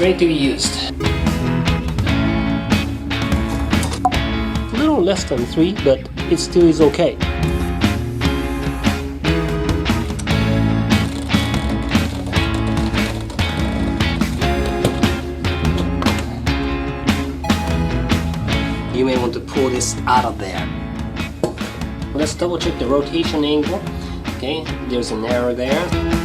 ready to be used. A little less than 3, but it still is okay. You may want to pull this out of there. Let's double check the rotation angle. Okay, there's an error there.